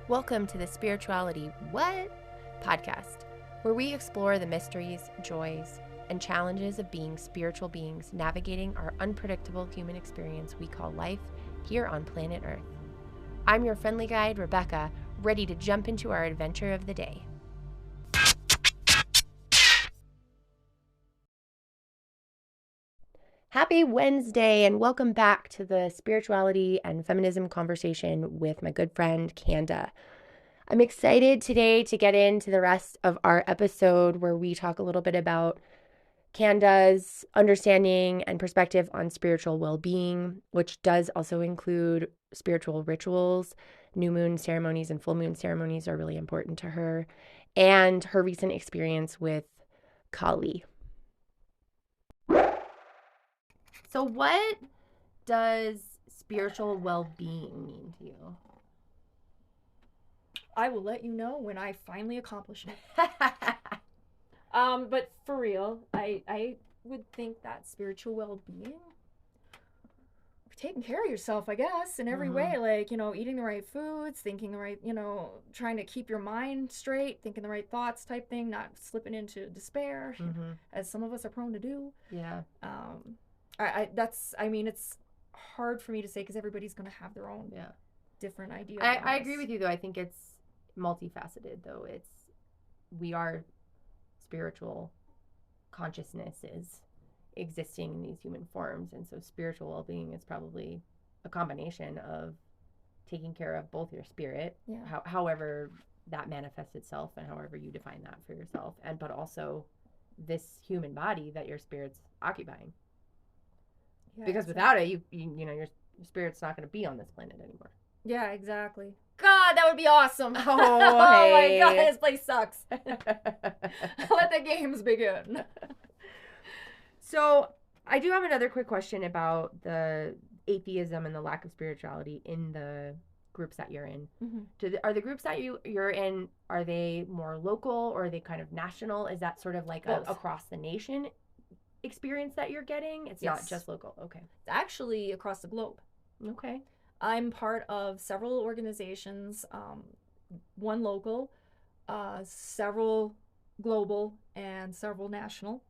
Welcome to the Spirituality What? Podcast, where we explore the mysteries, joys, and challenges of being spiritual beings navigating our unpredictable human experience we call life here on planet Earth. I'm your friendly guide, Rebecca, ready to jump into our adventure of the day. Happy Wednesday, and welcome back to the Spirituality and Feminism conversation with my good friend, Kanda. I'm excited today to get into the rest of our episode where we talk a little bit about Kanda's understanding and perspective on spiritual well-being, which does also include spiritual rituals. New moon ceremonies and full moon ceremonies are really important to her, and her recent experience with Kali. So what does spiritual well-being mean to you? I will let you know when I finally accomplish it. But for real, I would think that spiritual well-being, taking care of yourself, I guess, in every way, like, eating the right foods, thinking the right, trying to keep your mind straight, thinking the right thoughts type thing, not slipping into despair, as some of us are prone to do. Yeah. It's hard for me to say because everybody's going to have their own different ideas. I agree with you, though. I think it's multifaceted, though. We are spiritual consciousnesses existing in these human forms, and so spiritual well-being is probably a combination of taking care of both your spirit, however that manifests itself and however you define that for yourself, but also this human body that your spirit's occupying. Because without it, your spirit's not going to be on this planet anymore. Yeah, exactly. God, that would be awesome. Oh, oh my God, this place sucks. Let the games begin. So I do have another quick question about the atheism and the lack of spirituality in the groups that you're in. Are the groups that you're in, are they more local or are they kind of national? Is that sort of like a across the nation experience that you're getting? It's not just local. Okay. It's actually across the globe. Okay. I'm part of several organizations, one local, several global, and several national.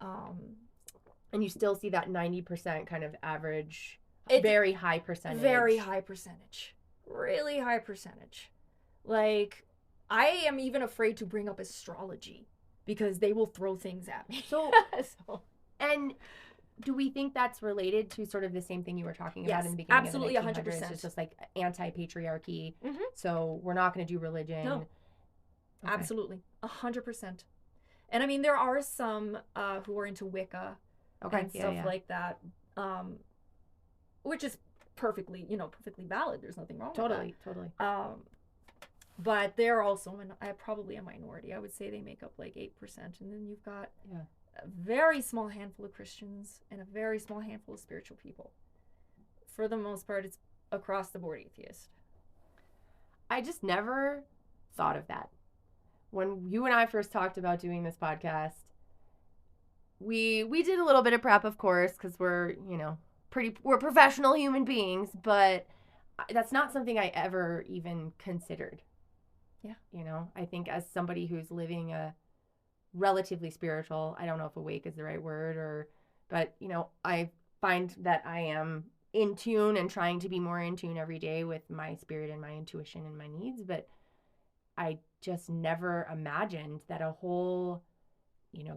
And you still see that 90% kind of average, very high percentage. Very high percentage. Really high percentage. Like, I am even afraid to bring up astrology because they will throw things at me. And do we think that's related to sort of the same thing you were talking about in the beginning? Absolutely, of the 1900s? 100%. It's just like anti-patriarchy. So we're not going to do religion. No, okay. Absolutely, 100%. And I mean, there are some who are into Wicca and stuff like that, which is perfectly valid. There's nothing wrong with that. Totally. But they're also probably a minority. I would say they make up like 8%, and then you've got a very small handful of Christians and a very small handful of spiritual people. For the most part, it's across the board atheist. I just never thought of that. When you and I first talked about doing this podcast, we did a little bit of prep, of course, because we're professional human beings, but that's not something I ever even considered. Yeah. I think as somebody who's living a relatively spiritual, I don't know if awake is the right word, but I find that I am in tune and trying to be more in tune every day with my spirit and my intuition and my needs, but I just never imagined that a whole,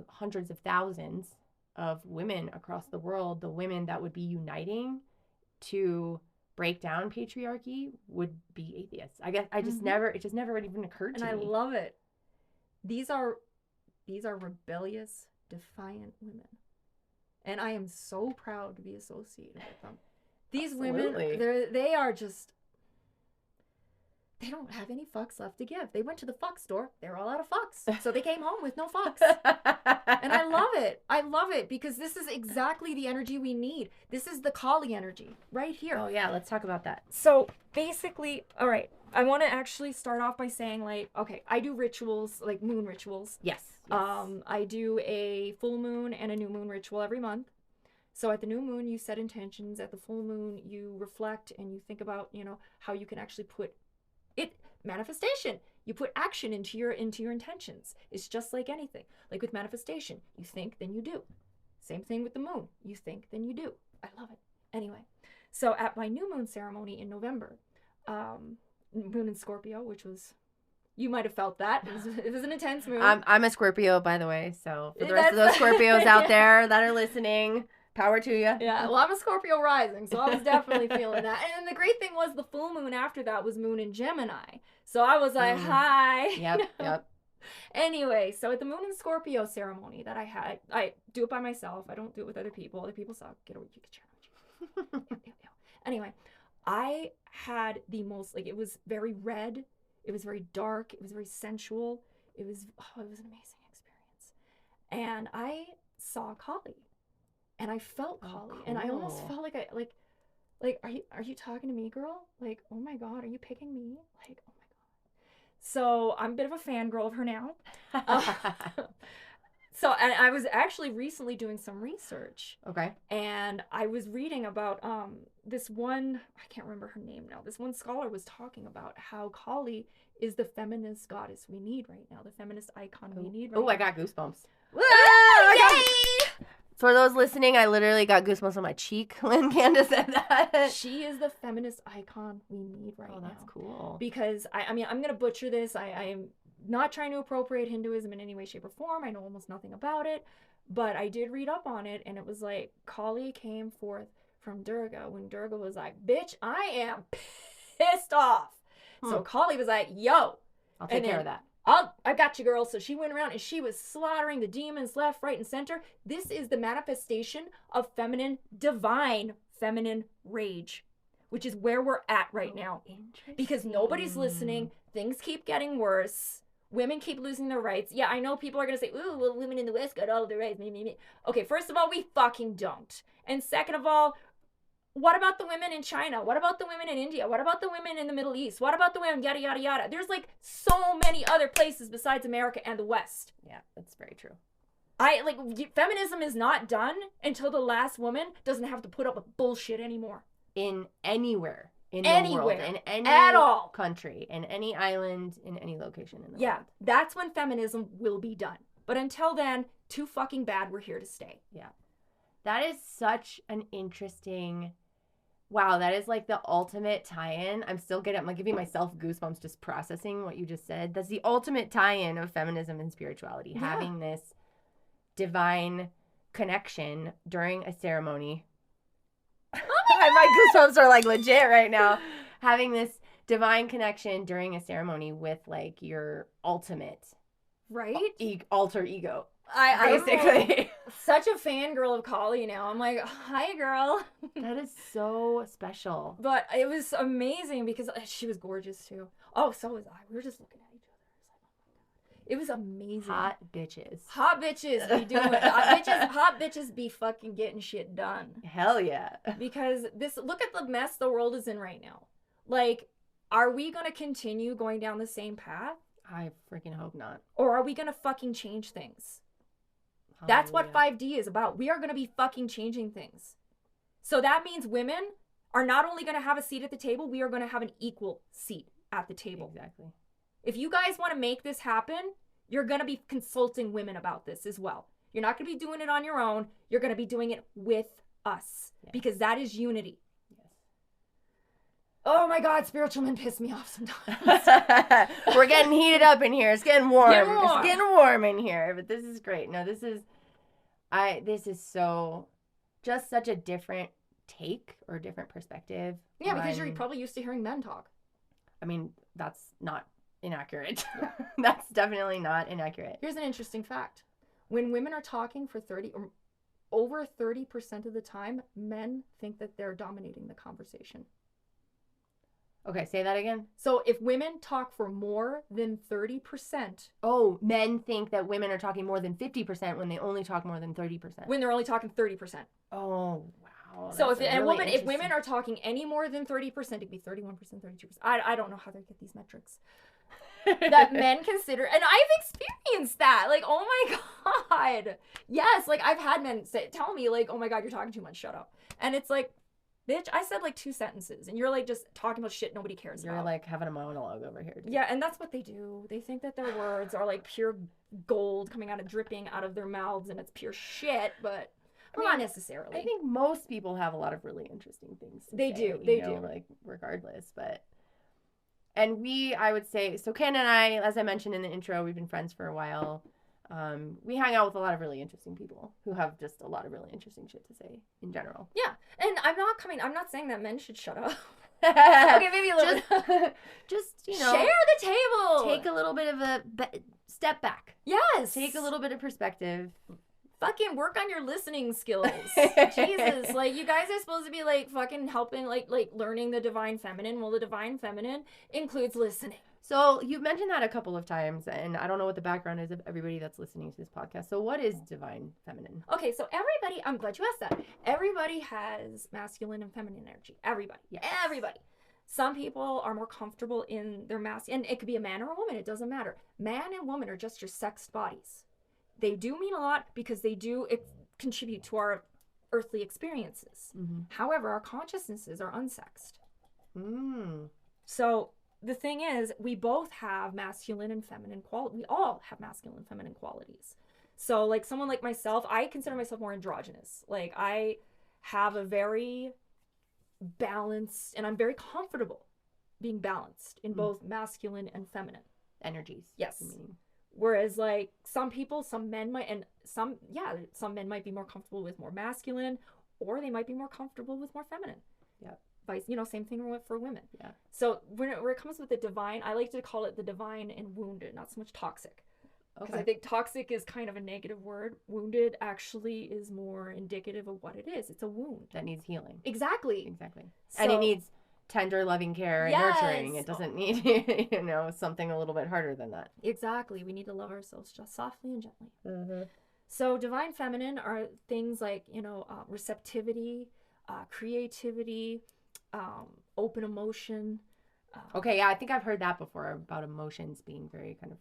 hundreds of thousands of women across the world, the women that would be uniting to break down patriarchy, would be atheists. I guess it just never even occurred to me. And I love it. These are rebellious, defiant women. And I am so proud to be associated with them. These women, they are just, they don't have any fucks left to give. They went to the fuck store. They're all out of fucks. So they came home with no fucks. And I love it. I love it because this is exactly the energy we need. This is the Kali energy right here. Oh, yeah. Let's talk about that. So basically, all right, I want to actually start off by saying, like, okay, I do rituals, like moon rituals. Yes. I do a full moon and a new moon ritual every month. So at the new moon, you set intentions. At the full moon, you reflect and you think about, how you can actually put it. manifestation. You put action into your intentions. It's just like anything. Like with manifestation, you think, then you do. Same thing with the moon. You think, then you do. I love it. Anyway, so at my new moon ceremony in November, moon in Scorpio, which was, you might have felt that. It was an intense moon. I'm a Scorpio, by the way. So for the rest of those Scorpios out there that are listening, power to you. Yeah, well, I'm a Scorpio rising, so I was definitely feeling that. And the great thing was the full moon after that was moon in Gemini. So I was like, hi. Yep. Anyway, so at the moon in Scorpio ceremony that I had, I do it by myself. I don't do it with other people. Other people suck. Get away. You get your Anyway, I had the most, like, it was very red. It was very dark. It was very sensual. It was an amazing experience. And I saw Kali. And I felt Kali. Cool. And I almost felt like are you talking to me, girl? Like, oh my God, are you picking me? Like, oh my God. So I'm a bit of a fangirl of her now. So and I was actually recently doing some research. Okay. And I was reading about this one, I can't remember her name now. This one scholar was talking about how Kali is the feminist goddess we need right now, the feminist icon we need right now. Oh, I got goosebumps. Yay! For those listening, I literally got goosebumps on my cheek when Kanda said that. She is the feminist icon we need right now. Oh, that's cool. Because, I mean, I'm going to butcher this. I am not trying to appropriate Hinduism in any way, shape, or form. I know almost nothing about it. But I did read up on it, and it was like, Kali came forth from Durga when Durga was like, bitch, I am pissed off. So Kali was like, yo. I'll take care of that. I got you, girl. So she went around and she was slaughtering the demons left, right, and center. This is the manifestation of divine feminine rage, which is where we're at right now. Because nobody's listening. Things keep getting worse. Women keep losing their rights. Yeah, I know people are going to say, ooh, well, women in the West got all of their rights. Okay, first of all, we fucking don't. And second of all, what about the women in China? What about the women in India? What about the women in the Middle East? What about the women, yada, yada, yada? There's like so many other places besides America and the West. Yeah, that's very true. Feminism is not done until the last woman doesn't have to put up with bullshit anymore. Anywhere in the world, in any at all country, in any island, in any location in the world. Yeah, that's when feminism will be done. But until then, too fucking bad, we're here to stay. Yeah. That is such an interesting... Wow, that is like the ultimate tie-in. I'm like giving myself goosebumps just processing what you just said. That's the ultimate tie-in of feminism and spirituality. Yeah. Having this divine connection during a ceremony. My goosebumps are like legit right now. Having this divine connection during a ceremony with like your ultimate alter ego. Basically. I'm such a fangirl of Kali now. I'm like, hi, girl. That is so special. But it was amazing because she was gorgeous too. Oh, so was I. We were just looking at each other. It was amazing. Hot bitches. Hot bitches be doing it. Hot bitches be fucking getting shit done. Hell yeah. Because look at the mess the world is in right now. Like, are we going to continue going down the same path? I freaking hope not. Or are we going to fucking change things? That's what 5D is about. We are going to be fucking changing things. So that means women are not only going to have a seat at the table, we are going to have an equal seat at the table. Exactly. If you guys want to make this happen, you're going to be consulting women about this as well. You're not going to be doing it on your own. You're going to be doing it with us because that is unity. Yes. Oh my God, spiritual men piss me off sometimes. We're getting heated up in here. It's getting warm. It's getting warm in here. But this is great. No, this is so just such a different take or different perspective. Yeah, because you're probably used to hearing men talk. I mean, that's not inaccurate. That's definitely not inaccurate. Here's an interesting fact. When women are talking for over 30% of the time, men think that they're dominating the conversation. Okay, say that again. So if women talk for more than 30%... Oh, men think that women are talking more than 50% when they only talk more than 30%. When they're only talking 30%. Oh, wow. So if women are talking any more than 30%, it'd be 31%, 32%. I don't know how they get these metrics. That men consider... And I've experienced that. Like, oh my God. Yes, like I've had men tell me like, oh my God, you're talking too much. Shut up. And it's like, Bitch, I said like 2 sentences, and you're like just talking about shit nobody cares about. You're like having a monologue over here. Dude. Yeah, and that's what they do. They think that their words are like pure gold dripping out of their mouths, and it's pure shit, but not necessarily. I think most people have a lot of really interesting things to say. They do. Like, regardless, but... And I would say, so Kanda and I, as I mentioned in the intro, we've been friends for a while. We hang out with a lot of really interesting people who have just a lot of really interesting shit to say in general. Yeah. And I'm not saying that men should shut up. Okay, maybe a little bit. Just, share the table. Take a little bit of a step back. Yes. Take a little bit of perspective. Fucking work on your listening skills. Jesus, like, you guys are supposed to be like fucking helping, like learning the divine feminine. Well, the divine feminine includes listening. So you've mentioned that a couple of times, and I don't know what the background is of everybody that's listening to this podcast. So what is divine feminine? Okay, so everybody, I'm glad you asked that. Everybody has masculine and feminine energy. Everybody. Yes. Everybody. Some people are more comfortable in their masculine, and it could be a man or a woman. It doesn't matter. Man and woman are just your sexed bodies. They do mean a lot because they do contribute to our earthly experiences. Mm-hmm. However, our consciousnesses are unsexed. So the thing is, we both have masculine and feminine qualities. We all have masculine and feminine qualities. So like someone like myself, I consider myself more androgynous. Like I have a very balanced, and I'm very comfortable being balanced in both masculine and feminine energies. Yes. Whereas like some men might be more comfortable with more masculine, or they might be more comfortable with more feminine. Yeah. Same thing for women. Yeah. So when it comes with the divine, I like to call it the divine and wounded, not so much toxic. Because I think toxic is kind of a negative word. Wounded actually is more indicative of what it is. It's a wound. That needs healing. Exactly. So, and it needs tender, loving care and nurturing. It doesn't need, something a little bit harder than that. Exactly. We need to love ourselves just softly and gently. Mm-hmm. So divine feminine are things like, receptivity, creativity, open emotion. Okay, yeah, I think I've heard that before about emotions being very kind of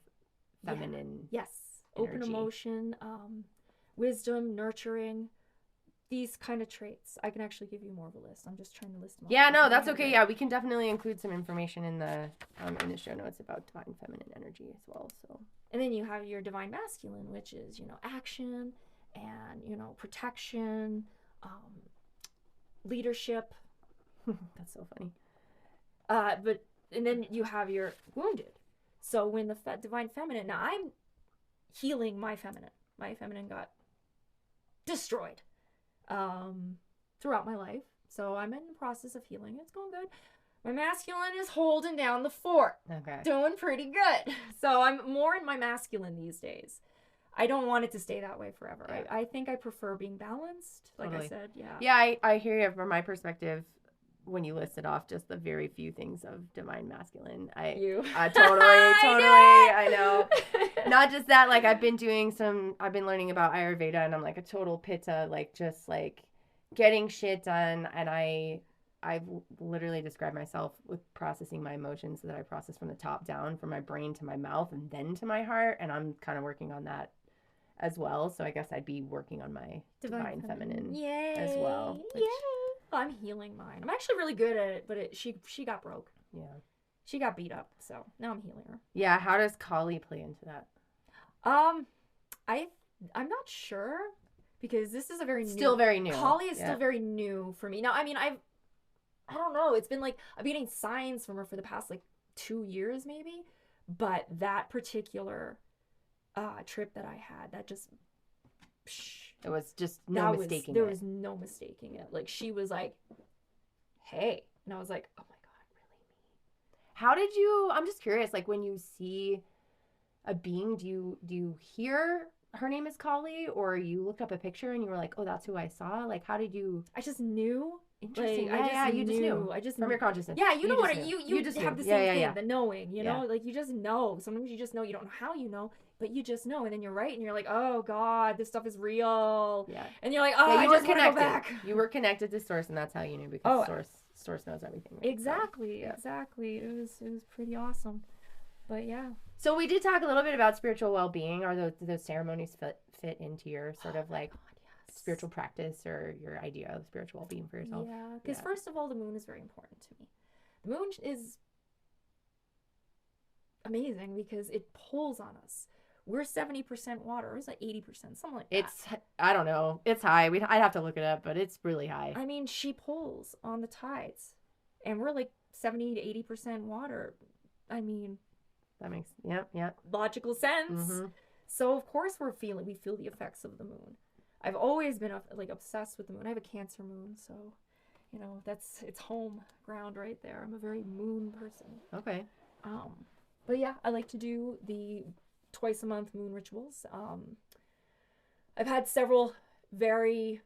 feminine. Yeah. Yes. Energy. Open emotion, wisdom, nurturing. These kind of traits. I can actually give you more of a list. I'm just trying to list them. Yeah, no, that's okay. Yeah, we can definitely include some information in the show notes about divine feminine energy as well. So, and then you have your divine masculine, which is action and protection, leadership. That's so funny. And then you have your wounded. So when the divine feminine, now I'm healing my feminine. My feminine got destroyed throughout my life. So I'm in the process of healing. It's going good. My masculine is holding down the fort. Okay. Doing pretty good. So I'm more in my masculine these days. I don't want it to stay that way forever. Yeah. I think I prefer being balanced. Like I said, yeah. Yeah, I hear you from my perspective. When you listed off just the very few things of divine masculine, totally, I know. Not just that, like I've been learning about Ayurveda, and I'm like a total pitta, like just like getting shit done, and I've literally described myself with processing my emotions so that I process from the top down, from my brain to my mouth and then to my heart, and I'm kind of working on that as well. So I guess I'd be working on my divine feminine as well. Yay! I'm healing mine. I'm actually really good at it, but she got broke. Yeah. She got beat up, so now I'm healing her. Yeah, how does Kali play into that? I'm not sure, because this is still very new. Kali is still very new for me. Now, I mean, I don't know. It's been like I've been getting signs from her for the past like 2 years maybe, but that particular trip that I had, that just it was just no mistaking it. There was no mistaking it. Like, she was like, hey. And I was like, oh my God, really me? How did you, I'm just curious, like when you see a being, do you hear her name is Kali, or you looked up a picture and you were like, oh, that's who I saw? Like, how did you? I just knew. Interesting. Like, you just knew. I just from your consciousness. Yeah, you know what? You just have the same thing, the knowing, you know? Yeah. Like, you just know. Sometimes you just know. You don't know how you know, but you just know. And then you're right, and you're like, oh, God, this stuff is real. Yeah. And you're like, oh, I just want to go back. You were connected to Source, and that's how you knew, because Source knows everything. Right? Exactly. So, exactly. It was pretty awesome. But, yeah. So we did talk a little bit about spiritual well-being. Are those ceremonies fit into your sort of like... God, spiritual practice or your idea of spiritual well-being for yourself. Yeah, because first of all, the moon is very important to me. The moon is amazing because it pulls on us. We're 70% water. It's like 80%, something like that. I don't know. It's high. I'd have to look it up, but it's really high. I mean, she pulls on the tides. And we're like 70 to 80% water. I mean, that makes, yeah. Logical sense. Mm-hmm. So, of course, we feel the effects of the moon. I've always been like obsessed with the moon. I have a Cancer moon, so, you know, it's home ground right there. I'm a very moon person. Okay. But yeah, I like to do the twice a month moon rituals. I've had several very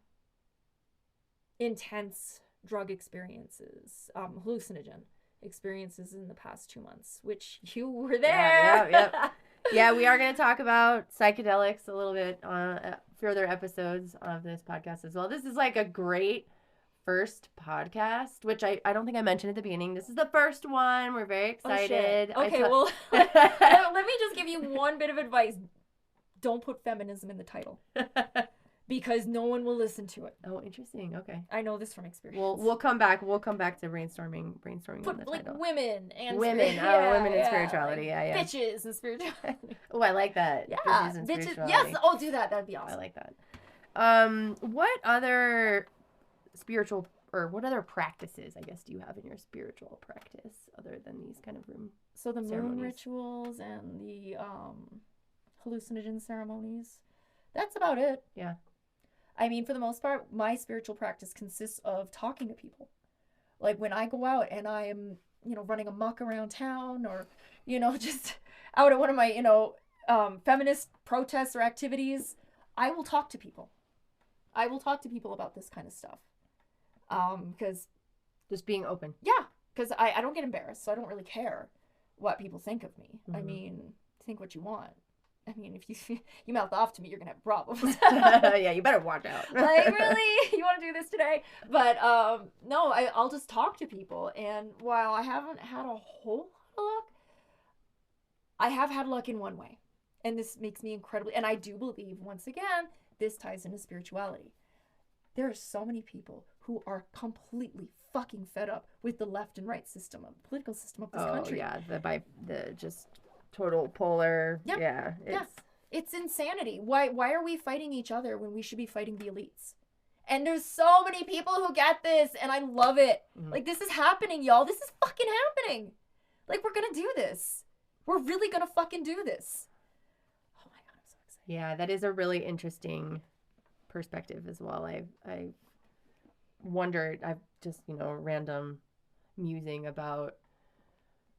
intense drug experiences, hallucinogen experiences in the past 2 months, which you were there. Yeah. Yeah, we are going to talk about psychedelics a little bit on further episodes of this podcast as well. This is like a great first podcast, which I don't think I mentioned at the beginning. This is the first one. We're very excited. Oh, okay, well, let me just give you one bit of advice. Don't put feminism in the title. Because no one will listen to it. Oh, interesting. Okay. I know this from experience. We'll come back. We'll come back to brainstorming put, on the like title. Women and women and spirituality. Yeah. Bitches and spirituality. Oh, I like that. Yeah. Bitches and spirituality. Yes. Oh, do that. That'd be awesome. I like that. What other spiritual or what other practices, I guess, do you have in your spiritual practice other than these kind of room? So the ceremonies? moon rituals and the hallucinogen ceremonies. That's about it. Yeah. I mean, for the most part, my spiritual practice consists of talking to people. Like when I go out and I am, running amok around town or, just out at one of my, feminist protests or activities, I will talk to people. I will talk to people about this kind of stuff. Because just being open. Yeah. Because I don't get embarrassed, so I don't really care what people think of me. Mm-hmm. I mean, think what you want. I mean, if you mouth off to me, you're going to have problems. Yeah, you better watch out. Like, really? You want to do this today? But, no, I'll just talk to people. And while I haven't had a whole lot of luck, I have had luck in one way. And this makes me incredibly, and I do believe, once again, this ties into spirituality. There are so many people who are completely fucking fed up with the left and right system of the political system of this country. Oh, yeah, the just total polar. Yep. Yeah. It's insanity. Why are we fighting each other when we should be fighting the elites? And there's so many people who get this, and I love it. Mm-hmm. Like, this is happening, y'all. This is fucking happening. Like, we're gonna do this. We're really gonna fucking do this. Oh my God, I'm so excited. Yeah, that is a really interesting perspective as well. I wondered, I've just, random musing about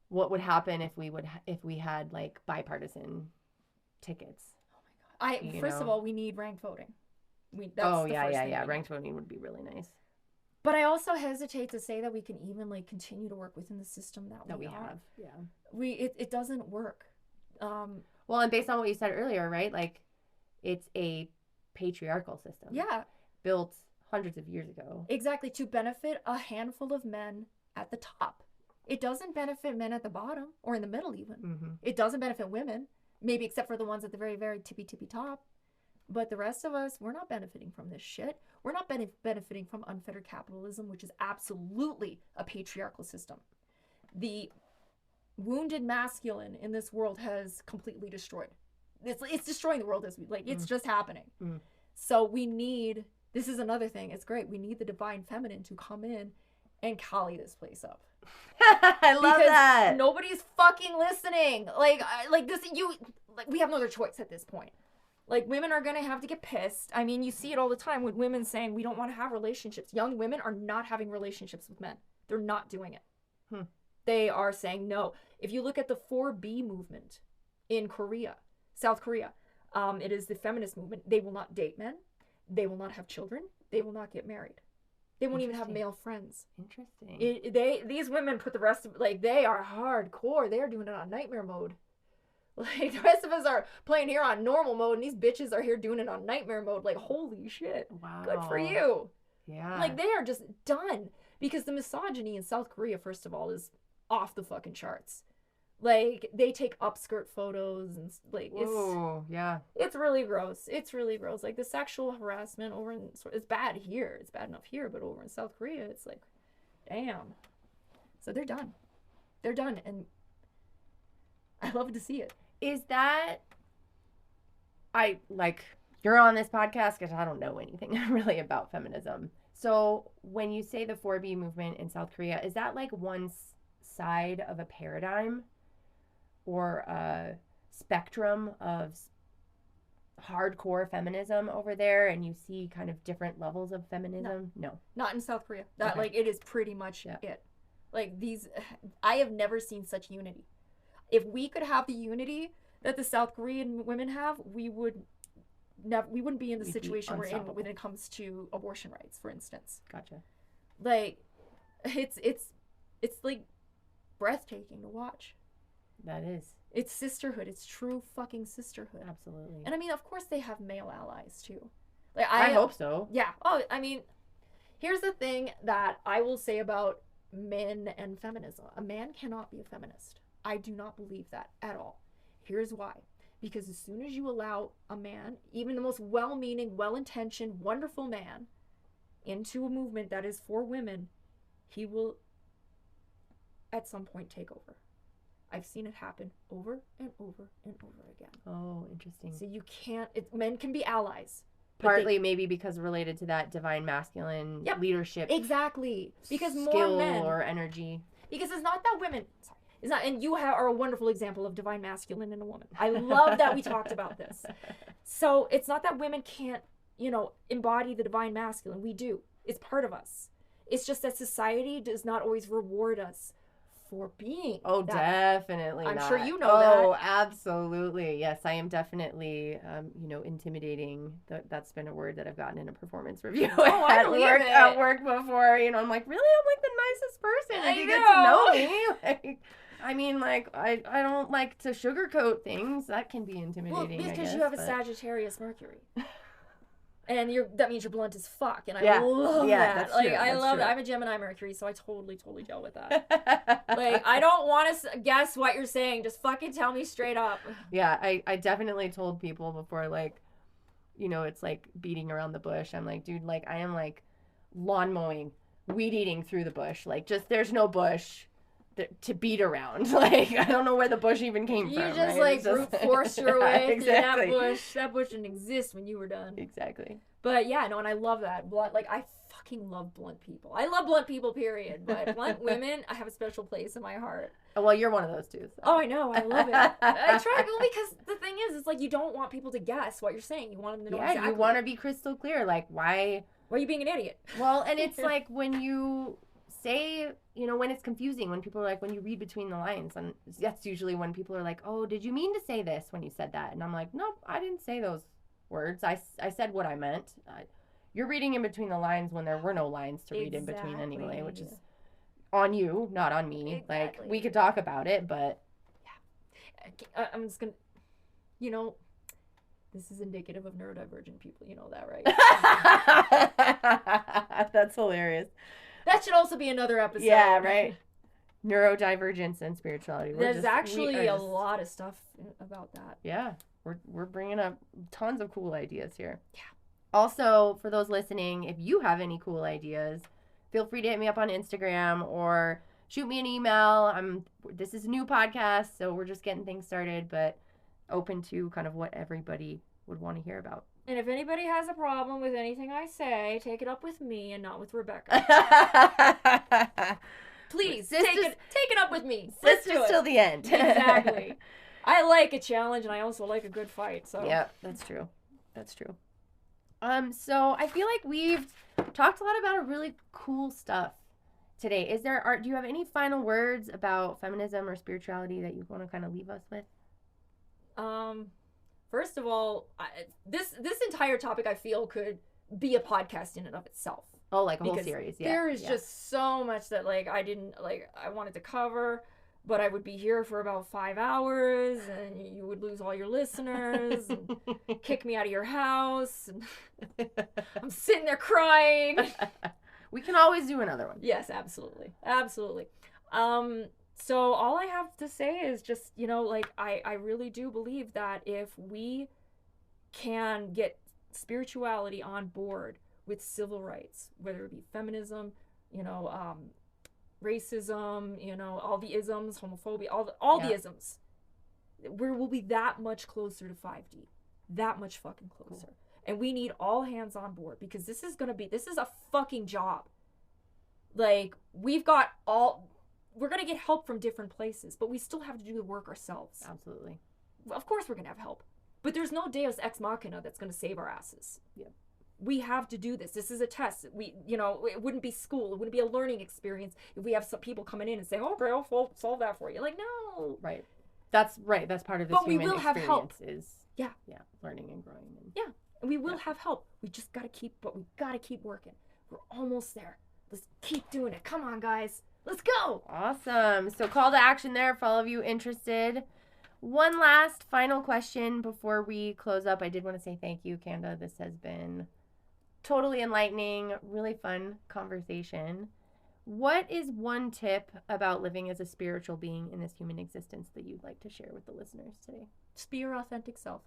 what would happen if we had like bipartisan tickets. Oh my God. First of all, we need ranked voting. Yeah. Ranked voting would be really nice. But I also hesitate to say that we can even like continue to work within the system that we have. Yeah. It doesn't work. Well, and based on what you said earlier, right? Like, it's a patriarchal system. Yeah. Built hundreds of years ago. Exactly, to benefit a handful of men at the top. It doesn't benefit men at the bottom or in the middle even. Mm-hmm. It doesn't benefit women, maybe except for the ones at the very, very tippy top. But the rest of us, we're not benefiting from this shit. We're not benefiting from unfettered capitalism, which is absolutely a patriarchal system. The wounded masculine in this world has completely destroyed. It's destroying the world as it's just happening. Mm. So we need, this is another thing, it's great. We need the divine feminine to come in and collie this place up. I love that. Nobody's fucking listening. Like this, we have no other choice at this point. Like, women are gonna have to get pissed. I mean, you see it all the time with women saying we don't want to have relationships. Young women are not having relationships with men. They're not doing it. They are saying no. If you look at the 4B movement in South Korea, it is the feminist movement. They will not date men. They will not have children. They will not get married. They won't even have male friends. Interesting. These women put the rest of, they are hardcore. They are doing it on nightmare mode. Like, the rest of us are playing here on normal mode, and these bitches are here doing it on nightmare mode. Like, holy shit. Wow. Good for you. Yeah. Like, they are just done. Because the misogyny in South Korea, first of all, is off the fucking charts. Like, they take upskirt photos and, like, it's really gross. It's really gross. Like, the sexual harassment over in, it's bad here. It's bad enough here, but over in South Korea, it's like, damn. So they're done. They're done, and I love to see it. Is that, you're on this podcast because I don't know anything really about feminism. So when you say the 4B movement in South Korea, is that like one side of a paradigm or a spectrum of hardcore feminism over there, and you see kind of different levels of feminism? No. Not in South Korea. That, okay. Like, it is pretty much it. Like, I have never seen such unity. If we could have the unity that the South Korean women have, we wouldn't be in the situation we're in when it comes to abortion rights, for instance. Gotcha. Like, it's like breathtaking to watch. That is. It's sisterhood. It's true fucking sisterhood. Absolutely. And I mean, of course they have male allies too. Like, I hope so. Yeah. Oh, I mean, here's the thing that I will say about men and feminism. A man cannot be a feminist. I do not believe that at all. Here's why. Because as soon as you allow a man, even the most well-meaning, well-intentioned, wonderful man, into a movement that is for women, he will, at some point, take over. I've seen it happen over and over and over again. Oh, interesting. So you can't, men can be allies. Partly maybe because related to that divine masculine leadership. Exactly. Because skill more men. Or energy. Because it's not that women... It's not, and you are a wonderful example of divine masculine in a woman. I love that we talked about this. So it's not that women can't, embody the divine masculine. We do. It's part of us. It's just that society does not always reward us for being. Oh, that. Definitely. I'm sure you know that. Oh, absolutely. Yes, I am definitely, intimidating. That's been a word that I've gotten in a performance review at work before. I'm like, really? I'm like the nicest person. If you get to know me, I don't like to sugarcoat things. That can be intimidating. Well, because you have a Sagittarius Mercury. And that means you're blunt as fuck, and I love that. That's like true. I love that. I'm a Gemini Mercury, so I totally gel with that. Like, I don't want to guess what you're saying. Just fucking tell me straight up. Yeah, I definitely told people before, like, it's like beating around the bush. I'm like, dude, like, I am like lawn mowing, weed eating through the bush. Like, just there's no bush to beat around. Like, I don't know where the bush even came from. You just right? brute force your way through that bush. That bush didn't exist when you were done. Exactly. But yeah, no, and I love that. Blunt, like, I fucking love blunt people. I love blunt people, period. But blunt women, I have a special place in my heart. Well, you're one of those too. So. Oh, I know. I love it. I try because the thing is, it's like you don't want people to guess what you're saying. You want them to know exactly. Yeah, you want to be crystal clear. Like, why are you being an idiot? Well, and it's like when you say, when it's confusing, when people are like, when you read between the lines, and that's usually when people are like, oh, did you mean to say this when you said that? And I'm like, nope, I didn't say those words. I said what I meant. You're reading in between the lines when there were no lines to read in between anyway, which is on you, not on me. Exactly. Like, we could talk about it, but yeah. I'm just gonna, this is indicative of neurodivergent people. You know that, right? That's hilarious. That should also be another episode. Yeah, right. Neurodivergence and spirituality. There's actually a lot of stuff about that. Yeah. We're bringing up tons of cool ideas here. Yeah. Also, for those listening, if you have any cool ideas, feel free to hit me up on Instagram or shoot me an email. This is a new podcast, so we're just getting things started, but open to kind of what everybody would want to hear about. And if anybody has a problem with anything I say, take it up with me and not with Rebecca. Please, take it up with me. Sisters till the end. Exactly. I like a challenge, and I also like a good fight. So yeah, that's true. That's true. So I feel like we've talked a lot about really cool stuff today. Do you have any final words about feminism or spirituality that you want to kind of leave us with? First of all, this entire topic I feel could be a podcast in and of itself. Oh, like a whole series. Yeah. There is just so much that I wanted to cover, but I would be here for about 5 hours, and you would lose all your listeners, and kick me out of your house, and I'm sitting there crying. We can always do another one. Yes, absolutely. So all I have to say is just, like, I really do believe that if we can get spirituality on board with civil rights, whether it be feminism, racism, all the isms, homophobia, all the isms, we'll be that much closer to 5D, that much fucking closer. Cool. And we need all hands on board, because this is a fucking job. Like, we're gonna get help from different places, but we still have to do the work ourselves. Absolutely. Of course we're gonna have help, but there's no Deus Ex Machina that's gonna save our asses. Yep. We have to do this. This is a test. It wouldn't be school. It wouldn't be a learning experience if we have some people coming in and saying, "Oh, girl, I'll solve that for you." Like, no. Right. That's right. That's part of this human experience. But we will have help. Yeah, learning and growing. And we will have help. We just gotta keep working. We're almost there. Let's keep doing it. Come on, guys. Let's go. Awesome. So call to action there for all of you interested. One last final question before we close up. I did want to say thank you, Kanda. This has been totally enlightening, really fun conversation. What is one tip about living as a spiritual being in this human existence that you'd like to share with the listeners today? Just be your authentic self.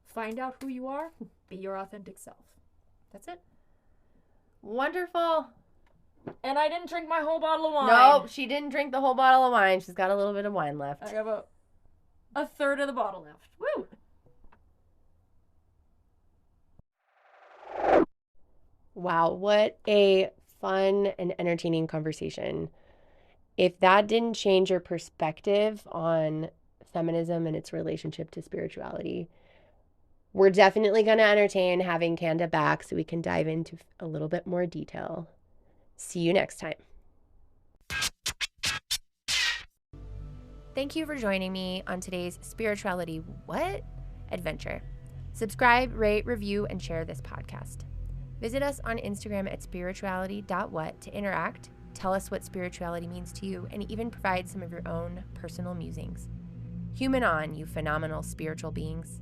Find out who you are. Be your authentic self. That's it. Wonderful. And I didn't drink my whole bottle of wine. Nope, she didn't drink the whole bottle of wine. She's got a little bit of wine left. I have a third of the bottle left. Woo! Wow, what a fun and entertaining conversation. If that didn't change your perspective on feminism and its relationship to spirituality, we're definitely going to entertain having Kanda back so we can dive into a little bit more detail. See you next time. Thank you for joining me on today's Spirituality What? Adventure. Subscribe, rate, review, and share this podcast. Visit us on Instagram at spirituality.what to interact, tell us what spirituality means to you, and even provide some of your own personal musings. Human on, you phenomenal spiritual beings.